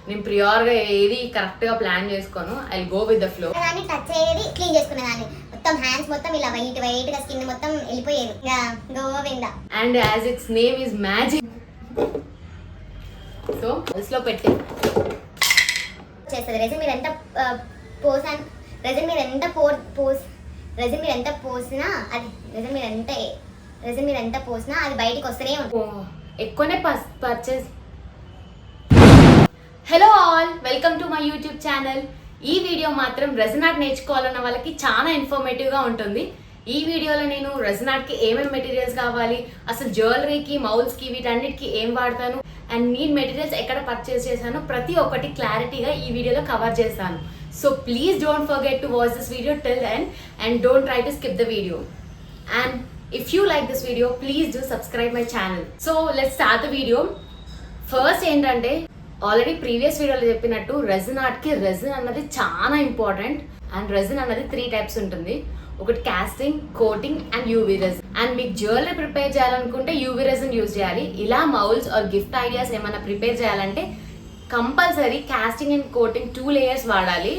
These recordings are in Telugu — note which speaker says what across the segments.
Speaker 1: నేను ప్రియార్గా ఏది కరెక్ట్గా ప్లాన్ చేసుకోను. I go with the flow.
Speaker 2: దాన్ని టచ్ అయ్యేది క్లీన్ చేసుకునేదాన్ని. మొత్తం హ్యాండ్స్ మొత్తం ఇలా వైట్గా స్కిన్ మొత్తం వెళ్ళిపోయేది. Govinda.
Speaker 1: And as its name is magic. So లో పెట్టి
Speaker 2: చేస్తుంది. రెజిన్ మీరు ఎంత పోసాను, రెజిన్ మీరు ఎంత పోసినా అది రెజిన్ మీరు ఎంత పోసినా అది బయటికి వస్తూనే ఉంటుంది.
Speaker 1: ఎక్కువనే purchase. Hello all, welcome to my YouTube channel. ఈ వీడియో మాత్రం రెజిన్ ఆర్ట్ నేర్చుకోవాలన్న వాళ్ళకి చాలా ఇన్ఫర్మేటివ్గా ఉంటుంది. ఈ వీడియోలో నేను రెజిన్ ఆర్ట్కి ఏమేమి మెటీరియల్స్ కావాలి, అసలు జ్యువెలరీకి, మౌల్స్కి, వీటన్నిటికి ఏం వాడతాను, అండ్ నేను మెటీరియల్స్ ఎక్కడ పర్చేస్ చేశాను, ప్రతి ఒక్కటి క్లారిటీగా ఈ వీడియోలో కవర్ చేస్తాను. So please don't forget to watch this video till then and don't try to skip the video. And if you like this video, please do subscribe my channel. So let's start the video. First ఏంటంటే ఆల్రెడీ ప్రీవియస్ వీడియోలో చెప్పినట్టు రెజిన్ ఆర్ట్కి రెజిన్ అన్నది చాలా ఇంపార్టెంట్. అండ్ రెజిన్ అన్నది 3 టైప్స్ ఉంటుంది. ఒకటి casting, coating and UV resin. And మీకు జ్యువెలరీ ప్రిపేర్ చేయాలనుకుంటే యూవీ రెజిన్ యూజ్ చేయాలి. ఇలా మౌల్స్ ఆర్ గిఫ్ట్ ఐడియాస్ ఏమైనా ప్రిపేర్ చేయాలంటే compulsory casting and coating 2 layers వాడాలి.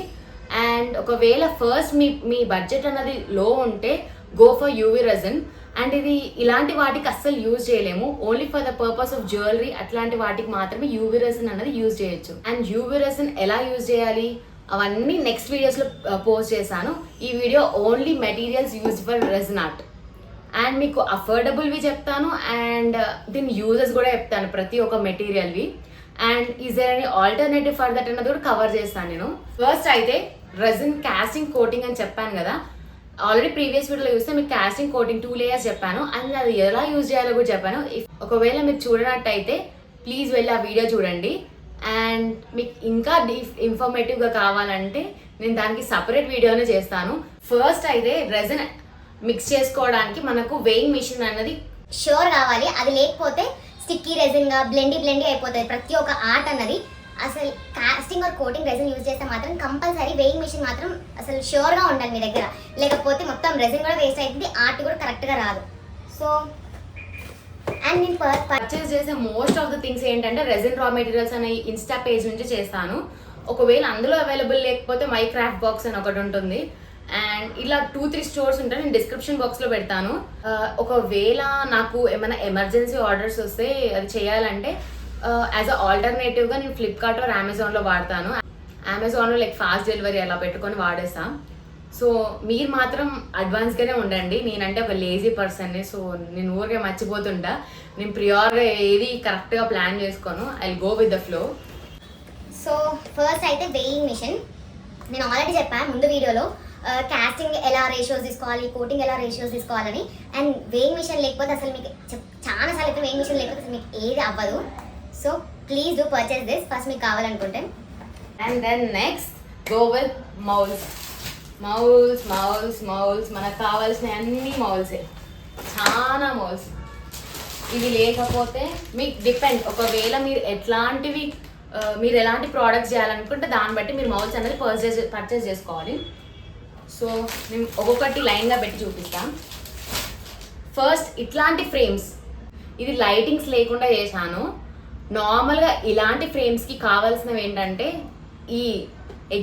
Speaker 1: అండ్ ఒకవేళ ఫస్ట్ మీ బడ్జెట్ అన్నది లో ఉంటే go for UV resin. And ఇది ఇలాంటి వాటికి అస్సలు యూజ్ చేయలేము. Only for the purpose of jewellery అట్లాంటి వాటికి మాత్రమే యూవీ రెజిన్ అనేది యూజ్ చేయొచ్చు. అండ్ యూవీ రెజిన్ ఎలా యూజ్ చేయాలి అవన్నీ నెక్స్ట్ వీడియోస్లో పోస్ట్ చేశాను. ఈ video only materials use for resin art. And మీకు అఫోర్డబుల్వి చెప్తాను అండ్ దీని యూజెస్ కూడా చెప్తాను ప్రతి ఒక్క మెటీరియల్వి. And is there any alternative for that అన్నది కూడా కవర్ చేస్తాను నేను. ఫస్ట్ అయితే రెజిన్ కాస్టింగ్, కోటింగ్ అని చెప్పాను కదా. ఆల్రెడీ ప్రీవియస్ వీడియోలో చూస్తే మీకు కాస్టింగ్, కోటింగ్ 2 లేయర్స్ చెప్పాను. అండ్ అది ఎలా యూజ్ చేయాలో కూడా చెప్పాను. ఒకవేళ మీరు చూడనట్టయితే ప్లీజ్ వెళ్ళి ఆ వీడియో చూడండి. అండ్ మీకు ఇంకా ఇన్ఫర్మేటివ్గా కావాలంటే నేను దానికి సపరేట్ వీడియోనే చేస్తాను. ఫస్ట్ అయితే రెజిన్ మిక్స్ చేసుకోవడానికి మనకు వెయింగ్ మిషన్ అన్నది
Speaker 2: షూర్ కావాలి. అది లేకపోతే స్టిక్కీ రెజిన్గా బ్లెండీ అయిపోతుంది ప్రతి ఒక్క ఆర్ట్ అన్నది. అసలు casting or coating resin use చేస్తే మాత్రం కంపల్సరీ వెయింగ్ మిషన్ మాత్రం అసలు షూర్గా ఉండాలి మీ దగ్గర. లేకపోతే మొత్తం రెజిన్ కూడా వేస్ట్ అవుతుంది, ఆర్ట్ కూడా కరెక్ట్గా రాదు. సో అండ్ నేను
Speaker 1: పర్చేస్ చేసే మోస్ట్ ఆఫ్ ద థింగ్స్ ఏంటంటే రెజిన్ రా మెటీరియల్స్ అనే ఇన్స్టా పేజ్ నుంచి చేస్తాను. ఒకవేళ అందులో అవైలబుల్ లేకపోతే మై క్రాఫ్ట్ బాక్స్ అని ఒకటి ఉంటుంది. అండ్ ఇలా 2-3 స్టోర్స్ ఉంటాయి, నేను డిస్క్రిప్షన్ బాక్స్లో పెడతాను. ఒకవేళ నాకు ఏమైనా ఎమర్జెన్సీ ఆర్డర్స్ వస్తే అది చేయాలంటే యాజ్ అ ఆల్టర్నేటివ్గా నేను ఫ్లిప్కార్ట్ ఆర్ అమెజాన్లో వాడతాను. అమెజాన్లో లైక్ ఫాస్ట్ డెలివరీ అలా పెట్టుకొని వాడేస్తాం. సో మీరు మాత్రం అడ్వాన్స్గానే ఉండండి. నేనంటే ఒక లేజీ పర్సన్ని, సో నేను ఊరికే మర్చిపోతుంటా. నేను ప్రియార్గా ఏది కరెక్ట్గా ప్లాన్ చేసుకోను. I go with the flow.
Speaker 2: So first అయితే వెయింగ్ మిషన్. నేను ఆల్రెడీ చెప్పాను ముందు వీడియోలో కాస్టింగ్ ఎలా రేషియోస్ తీసుకోవాలి, కోటింగ్ ఎలా రేషియోస్ తీసుకోవాలని. అండ్ వెయింగ్ మిషన్ లేకపోతే అసలు మీకు చాలాసార్లు అయితే వెయింగ్ మిషన్ లేకపోతే అసలు మీకు ఏది అవ్వదు. So please do purchase this first మీకు కావాలనుకుంటే.
Speaker 1: And then next go with moulds. Moulds మనకు కావాల్సిన అన్ని మౌల్సే, చాలా మౌల్స్. ఇవి లేకపోతే మీకు డిపెండ్, ఒకవేళ మీరు ఎలాంటి ప్రోడక్ట్స్ చేయాలనుకుంటే దాన్ని బట్టి మీరు మౌల్స్ అనేది పర్చేస్ చేసుకోవాలి. సో నేను ఒక్కొక్కటి లైన్గా పెట్టి చూపిస్తాను. ఫస్ట్ ఇట్లాంటి ఫ్రేమ్స్, ఇది లైటింగ్స్ లేకుండా చేశాను. నార్మల్గా ఇలాంటి ఫ్రేమ్స్కి కావాల్సినవి ఏంటంటే ఈ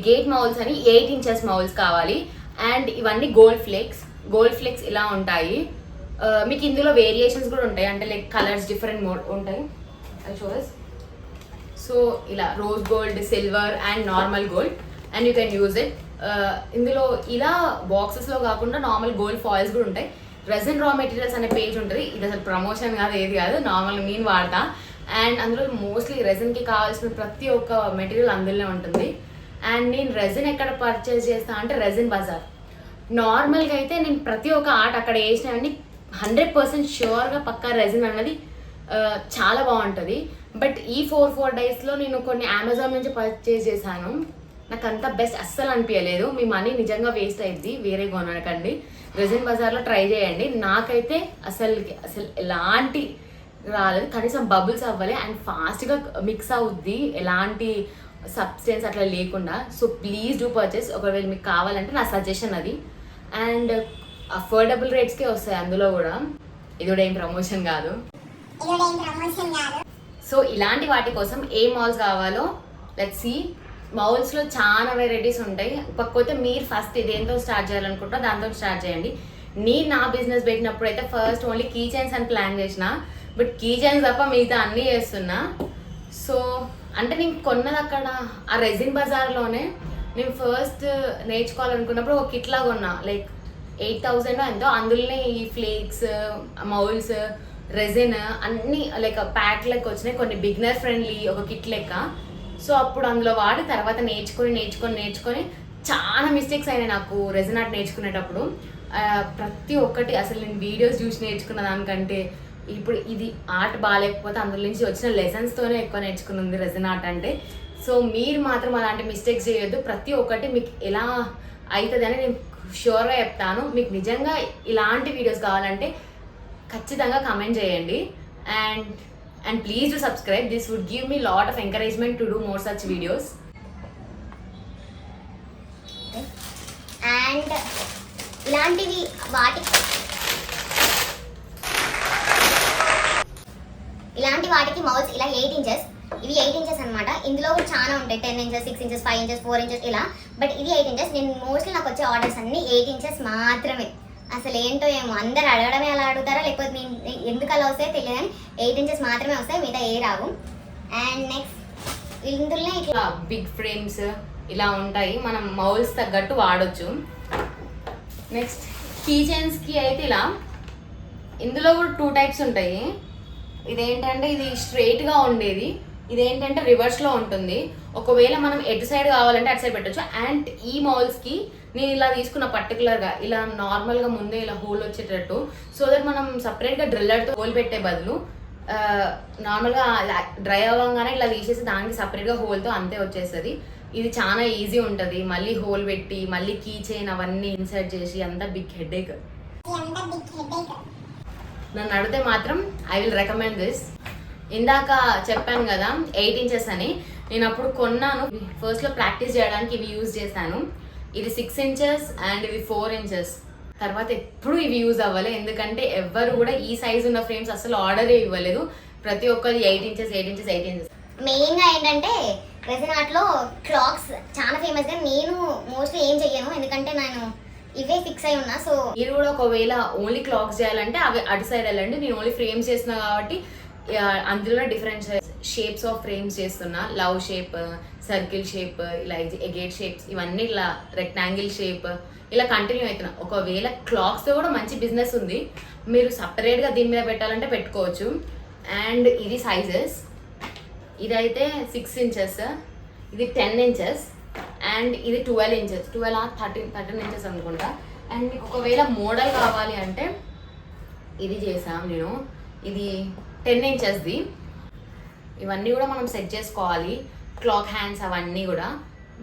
Speaker 1: గేట్ మౌల్స్ అని 8 ఇంచెస్ మౌల్స్ కావాలి. అండ్ ఇవన్నీ గోల్డ్ ఫ్లేక్స్ ఇలా ఉంటాయి. మీకు ఇందులో వేరియేషన్స్ కూడా ఉంటాయి, అంటే లైక్ కలర్స్ డిఫరెంట్ ఉంటాయి. అది చూడస్. సో ఇలా rose gold, silver and normal gold and you can use it. ఇందులో ఇలా బాక్సెస్లో కాకుండా నార్మల్ గోల్డ్ ఫాయిల్స్ కూడా ఉంటాయి. రెజిన్ రా మెటీరియల్స్ అనే పేజ్ ఉంటుంది. ఇది అసలు ప్రమోషన్ కాదు, ఏది కాదు, నార్మల్గా నేను వాడతా. అండ్ అందులో మోస్ట్లీ రెజిన్కి కావాల్సిన ప్రతి ఒక్క మెటీరియల్ అందులోనే ఉంటుంది. అండ్ నేను రెజిన్ ఎక్కడ పర్చేస్ చేస్తాను అంటే రెజిన్ బజార్. నార్మల్గా అయితే నేను ప్రతి ఒక్క ఆర్ట్ అక్కడ వేసినవన్నీ 100% ష్యూర్గా పక్కా రెజిన్ అన్నది చాలా బాగుంటుంది. బట్ ఈ 4 డేస్లో నేను కొన్ని అమెజాన్ నుంచి పర్చేస్ చేశాను. నాకు అంత బెస్ట్ అస్సలు అనిపించలేదు. మీ మనీ నిజంగా వేస్ట్ అయింది, వేరే కొనకండి. రెజిన్ బజార్లో ట్రై చేయండి. నాకైతే అసలు ఎలాంటి రాలేదు, కనీసం బబుల్స్ అవ్వాలి అండ్ ఫాస్ట్గా మిక్స్ అవుద్ది, ఎలాంటి సబ్స్టెన్స్ అట్లా లేకుండా. సో ప్లీజ్ డూ పర్చేస్, ఒకవేళ మీకు కావాలంటే నా సజెషన్ అది. అండ్ అఫోర్డబుల్ రేట్స్కే వస్తాయి అందులో కూడా. ఇది కూడా ఏం ప్రమోషన్ కాదు. సో ఇలాంటి వాటి కోసం ఏ మాల్స్ కావాలో లెట్స్ సీ. మౌల్స్లో చాలా వెరైటీస్ ఉంటాయి. కాకపోతే మీరు ఫస్ట్ దేంతో స్టార్ట్ చేయాలనుకుంటారో దాంతో స్టార్ట్ చేయండి. నేను నా బిజినెస్ పెట్టినప్పుడు అయితే ఫస్ట్ ఓన్లీ కీ చైన్స్ అని ప్లాన్ చేసిన, బట్ కీ చైన్స్ తప్ప మిగతా అన్నీ చేస్తున్నా. సో అంటే నేను కొన్నది అక్కడ ఆ రెజిన్ బజార్లోనే. నేను ఫస్ట్ నేర్చుకోవాలనుకున్నప్పుడు ఒక కిట్ లాగా కొన్నా, లైక్ 8,000 ఎంతో. అందులోనే ఈ ఫ్లేక్స్, మౌల్స్, రెజిన్ అన్నీ లైక్ ప్యాక్ లెక్క వచ్చినాయి, కొన్ని బిగినర్ ఫ్రెండ్లీ ఒక కిట్ లెక్క. సో అప్పుడు అందులో వాడి తర్వాత నేర్చుకొని చాలా మిస్టేక్స్ అయినాయి నాకు రెజిన్ ఆర్ట్ నేర్చుకునేటప్పుడు. ప్రతి ఒక్కటి అసలు నేను వీడియోస్ చూసి నేర్చుకున్న దానికంటే ఇప్పుడు ఇది ఆర్ట్ బాగాలేకపోతే అందులో నుంచి వచ్చిన లెసన్స్తోనే ఎక్కువ నేర్చుకున్నది రెజిన్ ఆర్ట్ అంటే. సో మీరు మాత్రం అలాంటి మిస్టేక్స్ చేయొద్దు. ప్రతి ఒక్కటి మీకు ఎలా అవుతుంది అని నేను షూర్గా చెప్తాను. మీకు నిజంగా ఇలాంటి వీడియోస్ కావాలంటే ఖచ్చితంగా కమెంట్ చేయండి. And please do subscribe. This would give me lot of encouragement to do more such videos.
Speaker 2: And ఇలాంటివి వాటికి మౌల్స్ ఇలా 8 ఇంచెస్, ఇవి 8 ఇంచెస్ అనమాట. ఇందులో కూడా చాలా ఉంటాయి, 10 ఇంచెస్, 6 ఇంచెస్, 5 ఇంచెస్, 4 ఇంచెస్ ఇలా. బట్ ఇది 8 ఇంచెస్. నేను మోస్ట్లీ నాకు వచ్చే ఆర్డర్స్ అన్ని 8 ఇంచెస్ మాత్రమే. అసలు ఏంటో ఏమో అందరు అడగడమే అలా అడుగుతారా, లేకపోతే నేను ఎందుకు అలా వస్తాయో తెలియదు, కానీ 8 ఇంచెస్ మాత్రమే వస్తాయి, మిగతా ఏ రావు. అండ్ నెక్స్ట్ ఇందులోనే
Speaker 1: ఇట్లా బిగ్ ఫ్రేమ్స్ ఇలా ఉంటాయి, మనం మౌల్స్ తగ్గట్టు వాడచ్చు. నెక్స్ట్ కీ చైన్స్కి అయితే ఇలా ఇందులో కూడా 2 టైప్స్ ఉంటాయి. ఇదేంటంటే ఇది స్ట్రైట్గా ఉండేది, ఇదేంటంటే రివర్స్లో ఉంటుంది. ఒకవేళ మనం ఎటు సైడ్ కావాలంటే అటు సైడ్ పెట్టచ్చు. అండ్ ఈ మౌల్స్కి నేను ఇలా తీసుకున్న పర్టికులర్గా ఇలా నార్మల్గా ముందే ఇలా హోల్ వచ్చేటట్టు, సో దట్ మనం సపరేట్గా డ్రిల్లర్తో హోల్ పెట్టే బదులు నార్మల్గా డ్రై అవ్వగానే ఇలా తీసేసి దానికి సపరేట్గా హోల్తో అంతే వచ్చేస్తుంది. ఇది చాలా ఈజీ ఉంటుంది. మళ్ళీ హోల్ పెట్టి మళ్ళీ కీ చైన్ అవన్నీ ఇన్సర్ట్ చేసి అంతా బిగ్ హెడేక్. నన్ను అడిగితే మాత్రం ఐ విల్ రికమెండ్ దిస్. ఇందాక చెప్పాను కదా 8 ఇంచెస్ అని, నేను అప్పుడు కొన్నాను. ఫస్ట్లో ప్రాక్టీస్ చేయడానికి ఇవి యూజ్ చేశాను. ఇది 6 ఇంచెస్ అండ్ ఇవి 4 ఇంచెస్. తర్వాత ఎప్పుడు ఇవి యూజ్ అవ్వలేదు, ఎందుకంటే ఎవ్వరు కూడా ఈ సైజ్ ఉన్న ఫ్రేమ్స్ అసలు ఆర్డరే ఇవ్వలేదు. ప్రతి ఒక్కరు 8 ఇంచెస్.
Speaker 2: మెయిన్గా ఏంటంటే రెజిన్ ఆర్ట్లో క్లాక్స్ చాలా ఫేమస్గా. నేను మోస్ట్లీ ఏం చెయ్యను, ఎందుకంటే నేను ఇవే ఫిక్స్ అయి ఉన్నా. సో
Speaker 1: మీరు కూడా ఒకవేళ ఓన్లీ క్లాక్స్ చేయాలంటే అవి అటు సైడ్ వెళ్ళండి. నేను ఓన్లీ ఫ్రేమ్స్ చేస్తున్నా కాబట్టి అందులో డిఫరెంట్ షేప్స్ ఆఫ్ ఫ్రేమ్స్ చేస్తున్నా. లవ్ షేప్, సర్కిల్ షేప్, ఇలా ఎగేట్ షేప్స్, ఇవన్నీ ఇలా రెక్టాంగిల్ షేప్ ఇలా కంటిన్యూ అవుతున్నా. ఒకవేళ క్లాక్స్తో కూడా మంచి బిజినెస్ ఉంది, మీరు సపరేట్గా దీని మీద పెట్టాలంటే పెట్టుకోవచ్చు. అండ్ ఇది సైజెస్, ఇదైతే 6 ఇంచెస్, ఇది 10 ఇంచెస్ అండ్ ఇది 12 ఇంచెస్, 13 ఇంచెస్ అనుకుంటా. అండ్ మీకు ఒకవేళ మోడల్ కావాలి అంటే ఇది చేసాం నేను, ఇది 10 ఇంచెస్ది. ఇవన్నీ కూడా మనం సెట్ చేసుకోవాలి. క్లాక్ హ్యాండ్స్ అవన్నీ కూడా,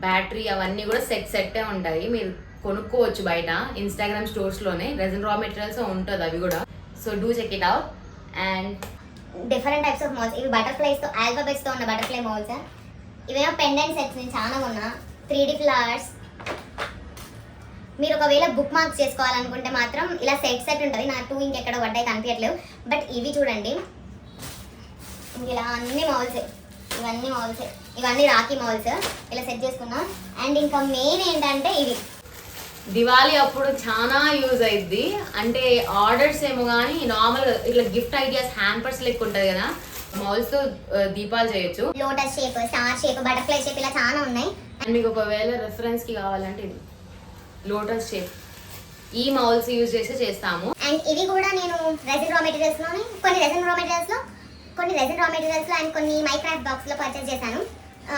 Speaker 1: బ్యాటరీ అవన్నీ కూడా సెట్టే ఉంటాయి. మీరు కొనుక్కోవచ్చు బయట ఇన్స్టాగ్రామ్ స్టోర్స్లోనే, రెజిన్ రా మెటీరియల్స్ ఉంటుంది అవి కూడా. So do check it out. And
Speaker 2: different types of moulds, ఇవి బటర్ఫ్లైస్తో ఆల్ఫాబెట్స్తో ఉన్న బటర్ఫ్లై మౌల్స్. ఇవేమో పెండెంట్ సెట్స్ నేను చాలా కొన్నా, 3D ఫ్లవర్స్. మీరు ఒకవేళ బుక్ మార్క్స్ చేసుకోవాలనుకుంటే మాత్రం ఇలా సెట్ ఉంటుంది. నా 2 ఇంకెక్కడ పడ్డాయి కనిపించట్లేవు. బట్ ఇవి చూడండి, ఇలా అన్ని మౌల్సే, ఇవన్నీ రాఖీ మౌల్స్ ఇలా సెట్ చేసుకున్నా. అండ్ ఇంకా మెయిన్ ఏంటంటే ఇవి
Speaker 1: దివాళీ అప్పుడు చాలా యూజ్ అయింది. అంటే ఆర్డర్స్ ఏమో కానీ నార్మల్ ఇట్లా గిఫ్ట్ ఐడియాస్ హ్యాంపర్స్ లెక్క ఉంటుంది కదా, మౌల్స్తో దీపాలు చేయొచ్చు.
Speaker 2: Lotus shape, star shape, butterfly shape ఇలా చాలా ఉన్నాయి.
Speaker 1: అండ్ మీకు ఒకవేళ రెఫరెన్స్కి కావాలంటే ఇది లోటస్ షేప్, ఈ మౌల్స్ యూజ్ చేసి చేస్తాము.
Speaker 2: అండ్ ఇవి కూడా నేను రెజిన్ రా మెటీరియల్స్లోని కొన్ని రెజిన్ రా మెటీరియల్స్లో అండ్ కొన్ని మైక్రాఫ్ట్ బాక్స్లో పర్చేస్ చేశాను.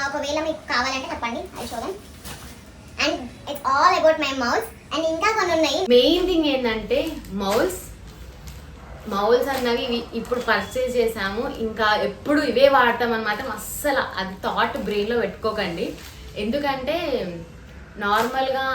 Speaker 2: ఒకవేళ మీకు కావాలంటే చెప్పండి, I show them. And it's all about my moulds. And ఇంకా కొన్ని ఉన్నాయి.
Speaker 1: మెయిన్ థింగ్ ఏంటంటే మౌల్స్ అన్నవి ఇప్పుడు పర్చేస్ చేసాము, ఇంకా ఎప్పుడు ఇవే వాడతాం అని మాత్రం అస్సలు అది థాట్ బ్రెయిన్లో పెట్టుకోకండి. ఎందుకంటే నార్మల్గా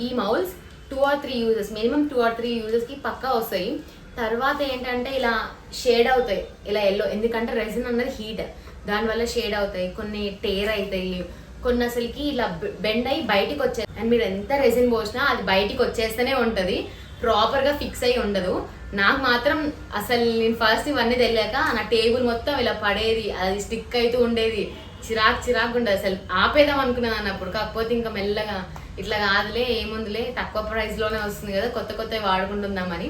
Speaker 1: ఈ moulds 2 or 3 uses, minimum 2 or 3 యూజెస్కి పక్కా వస్తాయి. తర్వాత ఏంటంటే ఇలా షేడ్ అవుతాయి, ఇలా ఎల్లో, ఎందుకంటే రెజిన్ అన్నది హీట్, దానివల్ల షేడ్ అవుతాయి, కొన్ని టేర్ అవుతాయి, కొన్ని అసలుకి ఇలా బెండ్ అయ్యి బయటికి వచ్చాయి. అండ్ మీరు ఎంత రెజిన్ పోసినా అది బయటికి వచ్చేస్తూనే ఉంటుంది, ప్రాపర్గా ఫిక్స్ అయ్యి ఉండదు. నాకు మాత్రం అసలు నేను ఫస్ట్ ఇవన్నీ తెలియక నా టేబుల్ మొత్తం ఇలా పడేది, అది స్టిక్ అవుతూ ఉండేది, చిరాకు ఉండదు అసలు. ఆపేద్దాం అనుకున్నాను అన్నప్పుడు, కాకపోతే ఇంకా మెల్లగా ఇట్లా కాదులే ఏముందిలే తక్కువ ప్రైస్లోనే వస్తుంది కదా, కొత్తవి వాడుకుంటుందామని.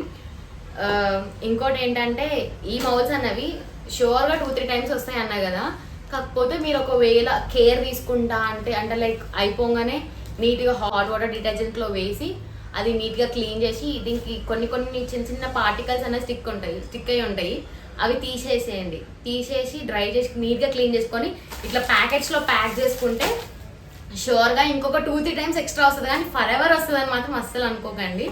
Speaker 1: ఇంకోటి ఏంటంటే ఈ మౌల్స్ అన్నవి షూర్గా 2-3 టైమ్స్ వస్తాయి అన్నా కదా, కాకపోతే మీరు ఒకవేళ కేర్ తీసుకుంటా అంటే లైక్ అయిపోగానే నీట్గా హాట్ వాటర్ డిటర్జెంట్లో వేసి అది నీట్గా క్లీన్ చేసి దీనికి కొన్ని చిన్న పార్టికల్స్ అన్న స్టిక్ అయి ఉంటాయి, అవి తీసేసేయండి. తీసేసి డ్రై చేసి నీట్గా క్లీన్ చేసుకొని ఇట్లా ప్యాకెట్స్లో ప్యాక్ చేసుకుంటే షూర్గా ఇంకొక 2-3 టైమ్స్ ఎక్స్ట్రా వస్తుంది, కానీ ఫర్ ఎవర్ వస్తుంది అని మాత్రం అస్సలు అనుకోకండి.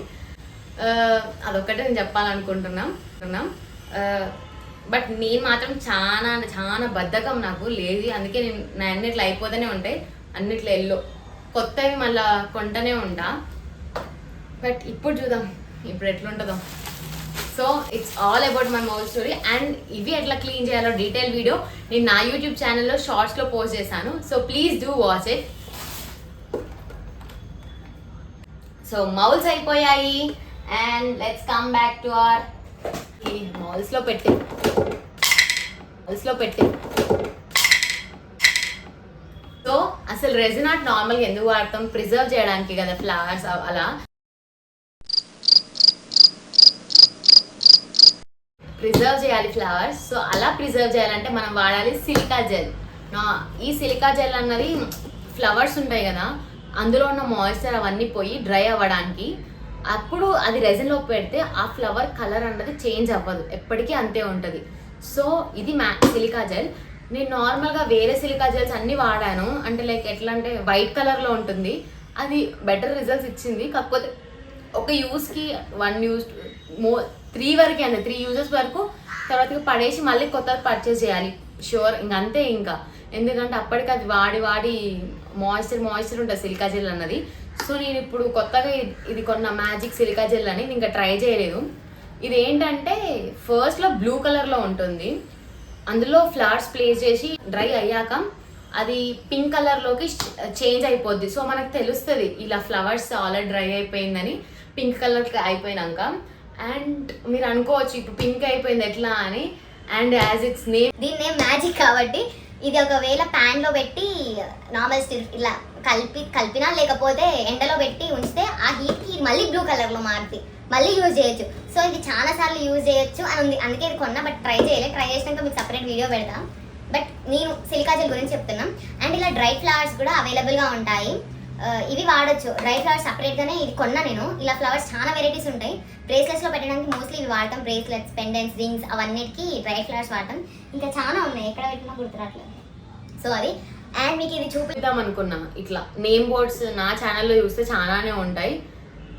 Speaker 1: అదొక్కటే నేను చెప్పాలనుకుంటున్నాం. బట్ నేను మాత్రం చాలా బద్ధకం, నాకు లేజీ, అందుకే నేను నా అన్నిట్లో అయిపోతూనే ఉంటాయి, అన్నిట్లో ఎల్లో కొత్తవి మళ్ళీ కొంటనే ఉంటా. బట్ ఇప్పుడు చూద్దాం ఇప్పుడు ఎట్లుంటుందో. So it's all about my mould story. And ఇవి ఎట్లా క్లీన్ చేయాలో డీటెయిల్ వీడియో నేను నా యూట్యూబ్ ఛానల్లో షార్ట్స్లో పోస్ట్ చేశాను, so please do watch it. So moulds అయిపోయాయి and let's come back to our ఈ మౌల్స్లో పెట్టి సో అసలు రెజిన్ ఆర్ట్ నార్మల్గా ఎందుకు వాడతాం? ప్రిజర్వ్ చేయడానికి కదా, ఫ్లవర్స్ అలా ప్రిజర్వ్ చేయాలి ఫ్లవర్స్. సో అలా ప్రిజర్వ్ చేయాలంటే మనం వాడాలి సిలికా జెల్. ఈ సిలికా జెల్ అన్నది ఫ్లవర్స్ ఉంటాయి కదా, అందులో ఉన్న మాయిశ్చర్ అవన్నీ పోయి డ్రై అవ్వడానికి, అప్పుడు అది రెజిన్లో పెడితే ఆ ఫ్లవర్ కలర్ అన్నది చేంజ్ అవ్వదు, ఎప్పటికీ అంతే ఉంటుంది. సో ఇది సిలికా జెల్. నేను నార్మల్గా వేరే సిలికా జెల్స్ అన్నీ వాడాను, అంటే లైక్ ఎట్లా అంటే వైట్ కలర్లో ఉంటుంది, అది బెటర్ రిజల్ట్స్ ఇచ్చింది. కాకపోతే ఒక యూస్కి 1 యూజ్ 3 వరకే అండి, 3 యూజెస్ వరకు తర్వాత పడేసి మళ్ళీ కొత్తది పర్చేస్ చేయాలి షూర్. ఇంకంతే ఇంకా, ఎందుకంటే అప్పటికి అది వాడి మాయిశ్చర్ ఉంటుంది సిలికా జెల్ అన్నది. సో నేను ఇప్పుడు కొత్తగా ఇది కొన్న మ్యాజిక్ సిలికా జెల్ అని ఇంకా ట్రై చేయలేదు. ఇది ఏంటంటే ఫస్ట్లో బ్లూ కలర్లో ఉంటుంది, అందులో ఫ్లవర్స్ ప్లేస్ చేసి డ్రై అయ్యాక అది పింక్ కలర్లోకి చేంజ్ అయిపోద్ది. సో మనకు తెలుస్తుంది ఇలా ఫ్లవర్స్ ఆల్రెడీ డ్రై అయిపోయిందని, పింక్ కలర్కి అయిపోయినాక. అండ్ మీరు అనుకోవచ్చు ఇప్పుడు పింక్ అయిపోయింది ఎట్లా అని, అండ్ యాజ్ ఇట్స్ నేమ్,
Speaker 2: దీని నేమ్ మ్యాజిక్ కాబట్టి ఇది ఒకవేళ ప్యాన్లో పెట్టి నార్మల్ స్టిల్ ఇలా కలిపినా లేకపోతే ఎండలో పెట్టి ఉంచితే ఆ హీట్కి మళ్ళీ బ్లూ కలర్లో మారుతుంది, మళ్ళీ యూజ్ చేయొచ్చు. సో ఇది చాలా సార్లు యూజ్ చేయొచ్చు అని ఉంది, అందుకే ఇది కొన్నా. బట్ ట్రై చేసినాక మీకు సపరేట్ వీడియో పెడతాం. బట్ నేను సిలికా జెల్ గురించి చెప్తున్నాం. అండ్ ఇలా డ్రై ఫ్లవర్స్ కూడా అవైలబుల్గా ఉంటాయి, ఇవి వాడచ్చు. డ్రై ఫ్లవర్స్ సపరేట్గానే ఇది కొన్నా నేను. ఇలా ఫ్లవర్స్ చాలా వెరైటీస్ ఉంటాయి. బ్రేస్లెట్స్లో పెట్టడానికి మోస్ట్లీ ఇవి వాడతాం, బ్రేస్లెట్స్, పెండెంట్స్, రింగ్స్ అవన్నిటికీ డ్రై ఫ్లవర్స్ వాడతాం. ఇంకా చాలా ఉన్నాయి, ఎక్కడ పెట్టినా గుర్తురాట్లేదు. సో అది. అండ్ మీకు ఇది
Speaker 1: చూపిద్దాం అనుకున్నా, ఇట్లా నేమ్ బోర్డ్స్ నా ఛానల్లో చూస్తే చాలానే ఉంటాయి.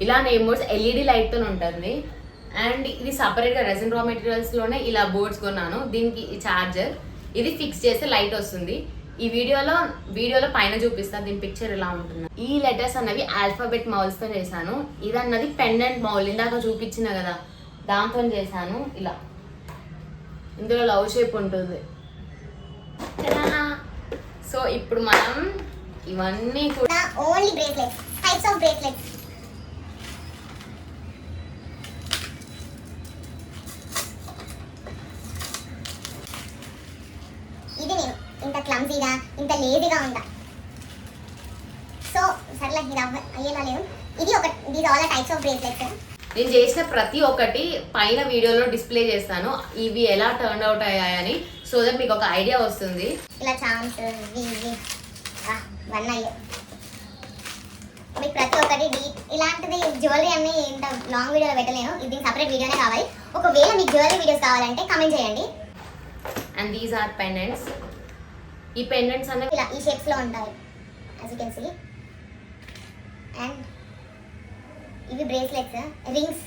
Speaker 1: ఇలా నేమ్ బోర్డ్స్ ఎల్ఈడి లైట్తో ఉంటుంది. అండ్ ఇది సపరేట్గా రెజిన్ రా మెటీరియల్స్లోనే ఇలా బోర్డ్స్ కొన్నాను. దీనికి ఈ ఛార్జర్, ఇది ఫిక్స్ చేస్తే లైట్ వస్తుంది. ఈ వీడియోలో పైన చూపిస్తాను దీని పిక్చర్ ఎలా ఉంటుంది. ఈ లెటర్స్ అన్నవి ఆల్ఫాబెట్ మౌల్స్తో చేశాను. ఇది అన్నది పెండెంట్ మౌల్, ఇందాక చూపించిన కదా దాంతో చేశాను. ఇలా ఇందులో లవ్ షేప్ ఉంటుంది. సో ఇప్పుడు మనం ఇవన్నీ కూడా
Speaker 2: only bracelets, types of bracelets. ఇది నేను ఇంత క్లమ్జీగా ఇంత లేజీగా ఉంటా. సో సర్లే ఇది అయ్యేలా లేదు. These all types of bracelets.
Speaker 1: నేను చేసిన ప్రతి ఒక్కటి పైన వీడియోలో డిస్ప్లే చేస్తాను, ఇవి ఎలా టర్న్ అవుట్ అయ్యాయని, సో దట్ మీకు ఒక ఐడియా వస్తుంది.
Speaker 2: ఇలా ఛాన్స్ వన్ అయ్యే మీకు ప్రతి ఒక్కటి ఇలాంటిది జ్యువెలరీ అన్ని ఇంత లాంగ్ వీడియోలో పెట్టలేను, ఇది సపరేట్ వీడియోనే కావాలి. ఒకవేళ మీకు జ్యువెలరీ వీడియోస్ కావాలంటే కమెంట్ చేయండి.
Speaker 1: And these are pendants. ఈ పెండెంట్స్ అనేవి
Speaker 2: ఇలా ఈ షేప్స్లో ఉంటాయి, as you can see. And ఇవి bracelets, rings,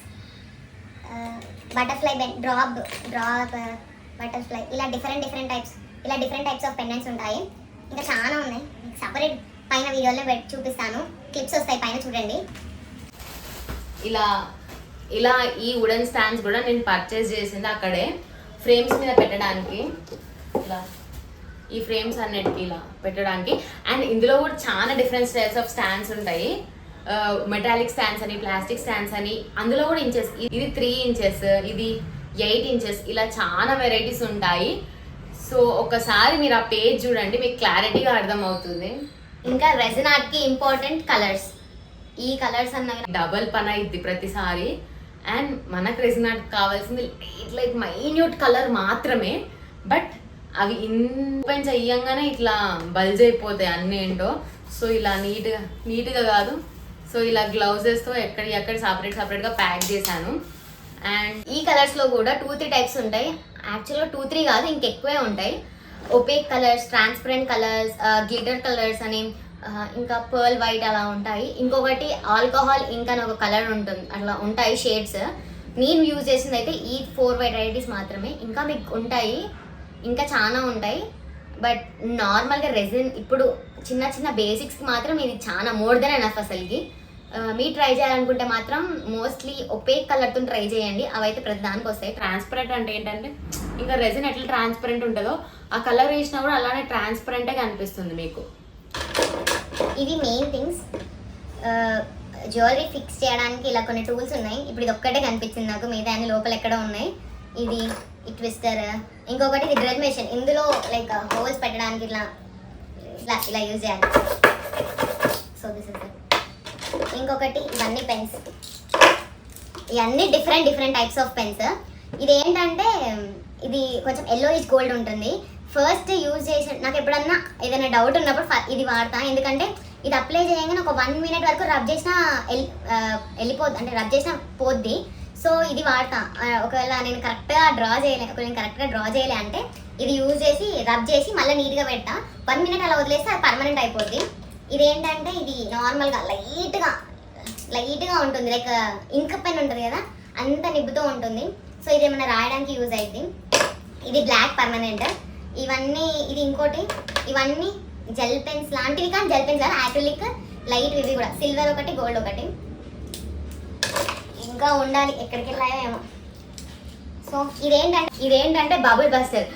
Speaker 2: butterfly drop butterfly, ఇలా డిఫరెంట్ టైప్స్ ఆఫ్ పెండెంట్స్ ఉంటాయి. ఇంకా చాలా ఉన్నాయి, సపరేట్ పైన వీడియోలో చూపిస్తాను, క్లిప్స్ వస్తాయి పైన చూడండి.
Speaker 1: ఇలా ఈ వుడెన్ స్టాండ్స్ కూడా నేను పర్చేస్ చేసింది అక్కడే ఫ్రేమ్స్ మీద పెట్టడానికి. ఇలా ఈ ఫ్రేమ్స్ అన్నిటికీ ఇలా పెట్టడానికి. అండ్ ఇందులో కూడా చాలా డిఫరెంట్ స్టైల్స్ ఆఫ్ స్టాండ్స్ ఉంటాయి, మెటాలిక్ స్టాండ్స్ అని, ప్లాస్టిక్ స్టాండ్స్ అని. అందులో కూడా ఇంచెస్, ఇది 3 ఇంచెస్, ఇది 8 ఇంచెస్, ఇలా చాలా వెరైటీస్ ఉంటాయి. సో ఒకసారి మీరు ఆ పేజ్ చూడండి, మీకు క్లారిటీగా అర్థమవుతుంది.
Speaker 2: ఇంకా రెజిన్ ఆర్ట్ కి ఇంపార్టెంట్ కలర్స్. ఈ కలర్స్ అన్నవి
Speaker 1: డబల్ పని అయింది ప్రతిసారి. అండ్ మనకు రెజిన్ ఆర్ట్ కావాల్సింది లైక్ మైన్యూట్ కలర్ మాత్రమే. బట్ అవి ఓపెన్ చెయ్యంగానే ఇట్లా బల్జ్ అయిపోతాయి అన్నీ ఏంటో. సో ఇలా నీట్గా కాదు, సో ఇలా గ్లౌజెస్తో ఎక్కడ సపరేట్గా ప్యాక్ చేశాను. అండ్ ఈ కలర్స్లో కూడా 2-3 టైప్స్ ఉంటాయి. యాక్చువల్గా 2-3 కాదు, ఇంకెక్కువే ఉంటాయి. Opaque colours, transparent colours, glitter colours అని, ఇంకా పర్ల్ వైట్ అలా ఉంటాయి. ఇంకొకటి ఆల్కహాల్ ఇంక్ అని ఒక కలర్ ఉంటుంది, అట్లా ఉంటాయి షేడ్స్. నేను యూజ్ చేసింది అయితే ఈ 4 వెరైటీస్ మాత్రమే. ఇంకా మీకు ఉంటాయి, ఇంకా చాలా ఉంటాయి. బట్ నార్మల్గా రెజిన్ ఇప్పుడు చిన్న బేసిక్స్కి మాత్రం ఇది చాలా మోర్ దెన్ ఎనఫ్ అసలుకి. మీరు ట్రై చేయాలనుకుంటే మాత్రం మోస్ట్లీ ఒపేక్ కలర్తో ట్రై చేయండి, అవైతే ప్రతి దానికి వస్తాయి. ట్రాన్స్పరెంట్ అంటే ఏంటంటే ఇంకా రెజిన్ ఎట్లా ట్రాన్స్పరెంట్ ఉంటుందో ఆ కలర్ వేసినా కూడా అలానే ట్రాన్స్పరెంటే కనిపిస్తుంది మీకు.
Speaker 2: ఇవి మెయిన్ థింగ్స్. జ్యువెలరీ ఫిక్స్ చేయడానికి ఇలా కొన్ని టూల్స్ ఉన్నాయి. ఇప్పుడు ఇది ఒక్కటే కనిపించింది నాకు, మిగతా అన్ని లోపల ఎక్కడో ఉన్నాయి. ఇది ఈ ట్విస్టర్, ఇంకొకటి ఇది డ్రిల్ మెషిన్. ఇందులో లైక్ హోల్స్ పెట్టడానికి ఇలా యూజ్ చేయాలి. సో దిస్ ఇస్ ఇంకొకటి ఇవన్నీ పెన్స్. ఇవన్నీ డిఫరెంట్ టైప్స్ ఆఫ్ పెన్స్. ఇది ఏంటంటే ఇది కొంచెం ఎల్లోయిష్ గోల్డ్ ఉంటుంది. ఫస్ట్ యూజ్ చేసి నాకు ఎప్పుడన్నా ఏదైనా డౌట్ ఉన్నప్పుడు ఇది వాడతా. ఎందుకంటే ఇది అప్లై చేయగానే ఒక 1 మినిట్ వరకు రబ్ చేసినా వెళ్ళిపోద్ది, అంటే రబ్ చేసినా పోద్ది. సో ఇది వాడతా. ఒకవేళ నేను కరెక్ట్గా డ్రా చేయలే అంటే ఇది యూజ్ చేసి రబ్ చేసి మళ్ళీ నీట్గా పెడతా. 1 మినిట్ అలా వదిలేస్తే అది పర్మనెంట్ అయిపోద్ది. ఇదేంటంటే ఇది నార్మల్గా లైట్గా ఉంటుంది, లైక్ ఇంక్ పెన్ ఉంటుంది కదా, అంత నిబ్బుతో ఉంటుంది. సో ఇది ఏమైనా రాయడానికి యూజ్ అయింది. ఇది బ్లాక్ పర్మనెంట్. ఇది ఇంకోటి, ఇవన్నీ జెల్ పెన్స్ లాంటివి, కానీ జెల్ పెన్స్ కాదు, యాక్రిలిక్ లైట్. ఇవి కూడా సిల్వర్ ఒకటి, గోల్డ్ ఒకటి. ఇంకా ఉండాలి, ఎక్కడికి వెళ్ళాయో ఏమో. సో ఇదేంటంటే బబుల్ బస్టర్.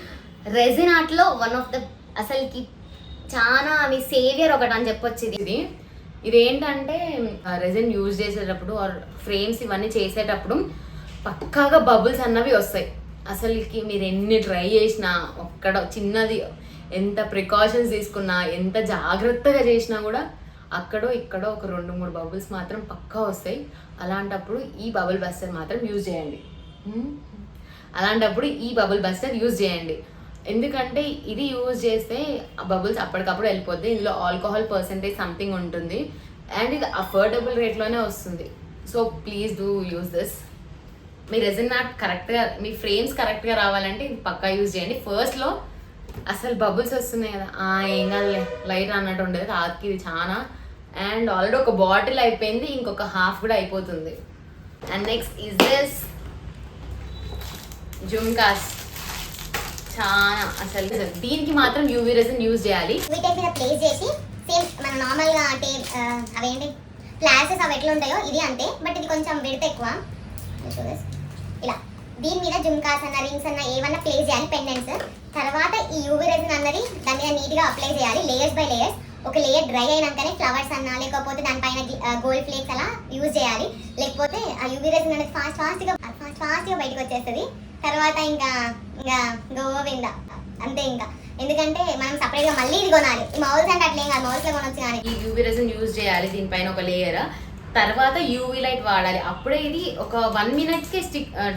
Speaker 2: రెజిన్ ఆర్ట్లో వన్ ఆఫ్ ద అసలుకి చాలా మీ సేవియర్ ఒకటి అని చెప్పొచ్చు.
Speaker 1: ఇదేంటంటే రెజిన్ యూజ్ చేసేటప్పుడు ఆర్ ఫ్రేమ్స్ ఇవన్నీ చేసేటప్పుడు పక్కాగా బబుల్స్ అన్నవి వస్తాయి. అసలుకి మీరు ఎన్ని ట్రై చేసినా, ఒక్కడ చిన్నది ఎంత ప్రికాషన్స్ తీసుకున్నా, ఎంత జాగ్రత్తగా చేసినా కూడా అక్కడో ఇక్కడో ఒక 2-3 బబుల్స్ మాత్రం పక్కా వస్తాయి. అలాంటప్పుడు ఈ బబుల్ బస్టర్ మాత్రం యూజ్ చేయండి. ఎందుకంటే ఇది యూజ్ చేస్తే ఆ బబుల్స్ అప్పటికప్పుడు వెళ్ళిపోద్ది. ఇందులో ఆల్కహాల్ పర్సెంటేజ్ సంథింగ్ ఉంటుంది అండ్ ఇది అఫోర్డబుల్ రేట్లోనే వస్తుంది. So please do use this. Me resin art కరెక్ట్గా, మీ ఫ్రేమ్స్ కరెక్ట్గా రావాలంటే ఇది పక్కా యూజ్ చేయండి. ఫస్ట్లో అసలు బబుల్స్ వస్తున్నాయి కదా, ఏం కాదులే లైట్ అన్నట్టు ఉండేది, రాత్రికి ఇది చాలా. అండ్ ఆల్రెడీ ఒక బాటిల్ అయిపోయింది, ఇంకొక హాఫ్ కూడా అయిపోతుంది. And next is this jhumkas. చాలా అసలు దీనికి మాత్రం యూవీ రెజిన్ యూజ్ చేయాలి.
Speaker 2: వీటి మీద ప్లేస్ చేసి సేమ్ మన నార్మల్గా అంటే అవేంటి ఫ్లాషెస్ అవి ఎట్లా ఉంటాయో ఇది అంతే, బట్ ఇది కొంచెం విడత ఎక్కువ. ఇలా దీని మీద జుమ్కాస్ అన్న, రింగ్స్ అన్న ఏమన్నా ప్లేస్ చేయాలి, పెండెంట్స్. తర్వాత ఈ యూవీ రెజిన్ అన్నది దాని మీద నీట్గా అప్లై చేయాలి, లేయర్స్ బై లేయర్స్. ఒక లేయర్ డ్రై అయినాకనే ఫ్లవర్స్ అన్నా, లేకపోతే దానిపైన గోల్డ్ ఫ్లేక్స్ అలా యూజ్ చేయాలి. లేకపోతే ఆ యూవీ రెజిన్ అనేది ఫాస్ట్గా బయటకు వచ్చేస్తుంది. తర్వాత ఇంకా గోవింద అంతే. ఇంకా ఎందుకంటే మనం సపరేట్గా మళ్ళీ ఇది కొనాలి. ఈ మౌల్స్ అంటే అట్లేం కాదు, మౌల్స్లో కొనొచ్చు. కానీ
Speaker 1: ఈ యూవీ రెజిన్ యూజ్ చేయాలి, దీనిపైన ఒక లేయర్. తర్వాత యూవీ లైట్ వాడాలి. అప్పుడే ఇది ఒక 1 మినిట్కి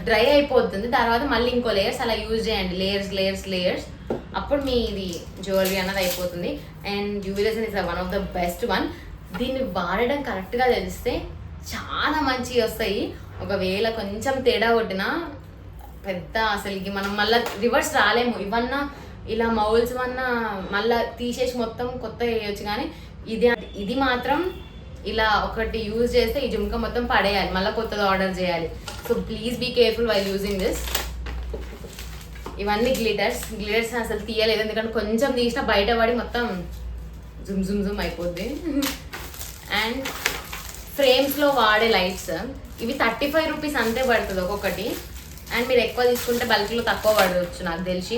Speaker 1: డ్రై అయిపోతుంది. తర్వాత మళ్ళీ ఇంకో లేయర్స్ అలా యూజ్ చేయండి, లేయర్స్. అప్పుడు మీ ఇది జ్యువెలరీ అన్నది అయిపోతుంది. And UV resin is one of the best one. దీన్ని వాడడం కరెక్ట్గా తెలిస్తే చాలా మంచిగా వస్తాయి. ఒకవేళ కొంచెం తేడా కొట్టినా పెద్ద అసలుకి మనం మళ్ళీ రివర్స్ రాలేము. ఇవన్నా ఇలా మౌల్స్ అన్నా మళ్ళీ తీసేసి మొత్తం కొత్త వేయచ్చు. కానీ ఇది మాత్రం ఇలా ఒకటి యూజ్ చేస్తే ఈ జుమ్కా మొత్తం పడేయాలి, మళ్ళీ కొత్తది ఆర్డర్ చేయాలి. So please be careful while using this. ఇవన్నీ గ్లిటర్స్ అసలు తీయలేదు, ఎందుకంటే కొంచెం తీసినా బయట పడి మొత్తం జుమ్ అయిపోద్ది. అండ్ ఫ్రేమ్స్లో వాడే లైట్స్ ఇవి 35 రూపీస్ అంతే పడుతుంది ఒక్కొక్కటి. అండ్ మీరు ఎక్కువ తీసుకుంటే బల్క్లో తక్కువ పడవచ్చు నాకు తెలిసి.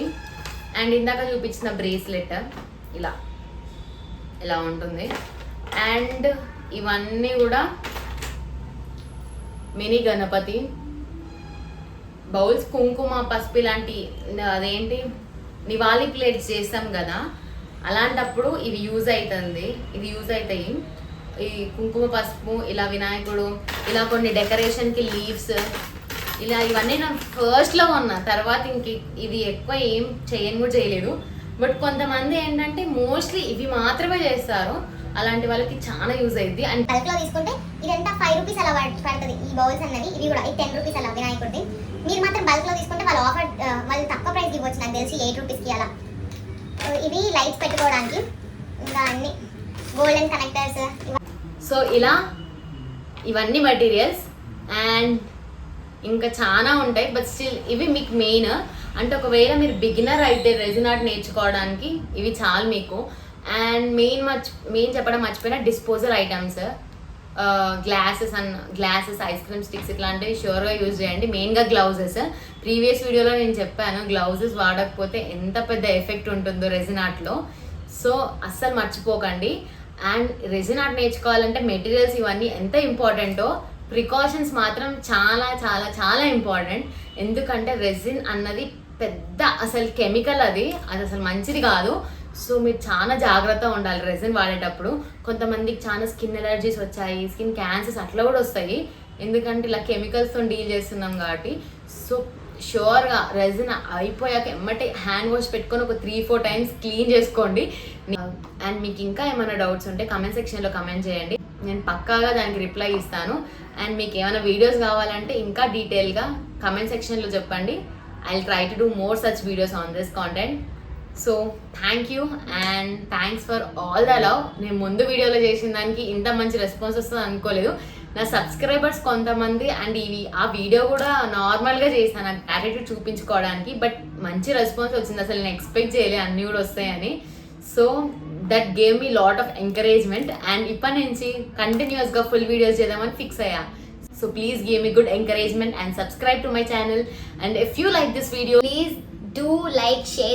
Speaker 1: అండ్ ఇందాక చూపించిన బ్రేస్లెట్ ఇలా ఉంటుంది. అండ్ ఇవన్నీ కూడా మినీ గణపతి బౌల్స్, కుంకుమ, పసుపు, ఇలాంటి అదేంటి నివాళి ప్లేట్స్ చేస్తాం కదా, అలాంటప్పుడు ఇవి యూజ్ అవుతాయి. ఈ కుంకుమ పసుపు, ఇలా వినాయకుడు, ఇలా కొన్ని డెకరేషన్కి లీవ్స్, ఇలా ఇవన్నీ నేను ఫస్ట్లో ఉన్నా, తర్వాత ఇంక ఇది ఎక్కువ ఏం చేయలేదు. బట్ కొంతమంది ఏంటంటే మోస్ట్లీ ఇవి మాత్రమే చేస్తారు, అలాంటి వాళ్ళకి చాలా యూజ్ అయింది. అండ్
Speaker 2: బల్క్ లో తీసుకుంటే ఇదంతా 5 రూపీస్ అలా పడుతుంది. ఈ బౌల్స్ అన్నది ఇవి కూడా 10 రూపీస్ అలా వినాయకుడిది. మీరు మాత్రం బల్క్ లో తీసుకుంటే వాళ్ళు ఆఫర్ వాళ్ళు తక్కువ ప్రైస్ ఇవ్వచ్చు, నాకు తెలిసి 8 రూపీస్కి అలా. ఇవి లైట్స్ పెట్టుకోవడానికి, ఇంకా అన్ని గోల్డెన్ కనెక్టర్స్.
Speaker 1: సో ఇలా ఇవన్నీ మెటీరియల్స్ అండ్ ఇంకా చాలా ఉంటాయి. బట్ స్టిల్ ఇవి మీకు మెయిన్. అంటే ఒకవేళ మీరు బిగినర్ అయితే రెజిన్ ఆర్ట్ నేర్చుకోవడానికి ఇవి చాలు మీకు. అండ్ మెయిన్ చెప్పడం మర్చిపోయిన disposal items, glasses, ice cream sticks ఇట్లాంటివి షూర్గా యూజ్ చేయండి. మెయిన్గా గ్లౌజెస్. ప్రీవియస్ వీడియోలో నేను చెప్పాను గ్లౌజెస్ వాడకపోతే ఎంత పెద్ద ఎఫెక్ట్ ఉంటుందో రెజిన్ ఆర్ట్లో. సో అస్సలు మర్చిపోకండి. అండ్ రెజిన్ ఆర్ట్ నేర్చుకోవాలంటే మెటీరియల్స్ ఇవన్నీ ఎంత ఇంపార్టెంటో, ప్రికాషన్స్ మాత్రం చాలా చాలా చాలా ఇంపార్టెంట్. ఎందుకంటే రెజిన్ అన్నది పెద్ద అసలు కెమికల్, అది అసలు మంచిది కాదు. సో మీరు చాలా జాగ్రత్తగా ఉండాలి రెజిన్ వాడేటప్పుడు. కొంతమందికి చాలా స్కిన్ ఎలర్జీస్ వచ్చాయి, స్కిన్ క్యాన్సర్స్ అట్లా కూడా వస్తాయి, ఎందుకంటే ఇలా కెమికల్స్తో డీల్ చేస్తున్నాం కాబట్టి. సో షూర్గా రెజిన్ అయిపోయాక ఎమ్మటే హ్యాండ్ వాష్ పెట్టుకొని ఒక 3-4 టైమ్స్ క్లీన్ చేసుకోండి. అండ్ మీకు ఇంకా ఏమైనా డౌట్స్ ఉంటే కమెంట్ సెక్షన్లో కమెంట్ చేయండి, నేను పక్కాగా దానికి రిప్లై ఇస్తాను. అండ్ మీకు ఏమైనా వీడియోస్ కావాలంటే ఇంకా డీటెయిల్గా కమెంట్ సెక్షన్లో చెప్పండి. I will try to do more such videos on this content. So thank you and thanks for all the love. నేను ముందు వీడియోలో చేసిన దానికి ఇంత మంచి రెస్పాన్స్ వస్తుంది అనుకోలేదు. నా సబ్స్క్రైబర్స్ కొంతమంది అండ్ ఆ వీడియో కూడా నార్మల్గా చేశాను నాకు యాటిట్యూడ్ చూపించుకోవడానికి, బట్ మంచి రెస్పాన్స్ వచ్చింది. అసలు నేను ఎక్స్పెక్ట్ చేయలే అన్నీ కూడా వస్తాయని. So that gave me lot of encouragement. And ఇప్పటి నుంచి కంటిన్యూస్గా ఫుల్ వీడియోస్ చేద్దామని ఫిక్స్ అయ్యా. So please give me good encouragement and subscribe to my channel. And if you like this video,
Speaker 2: please do like, share.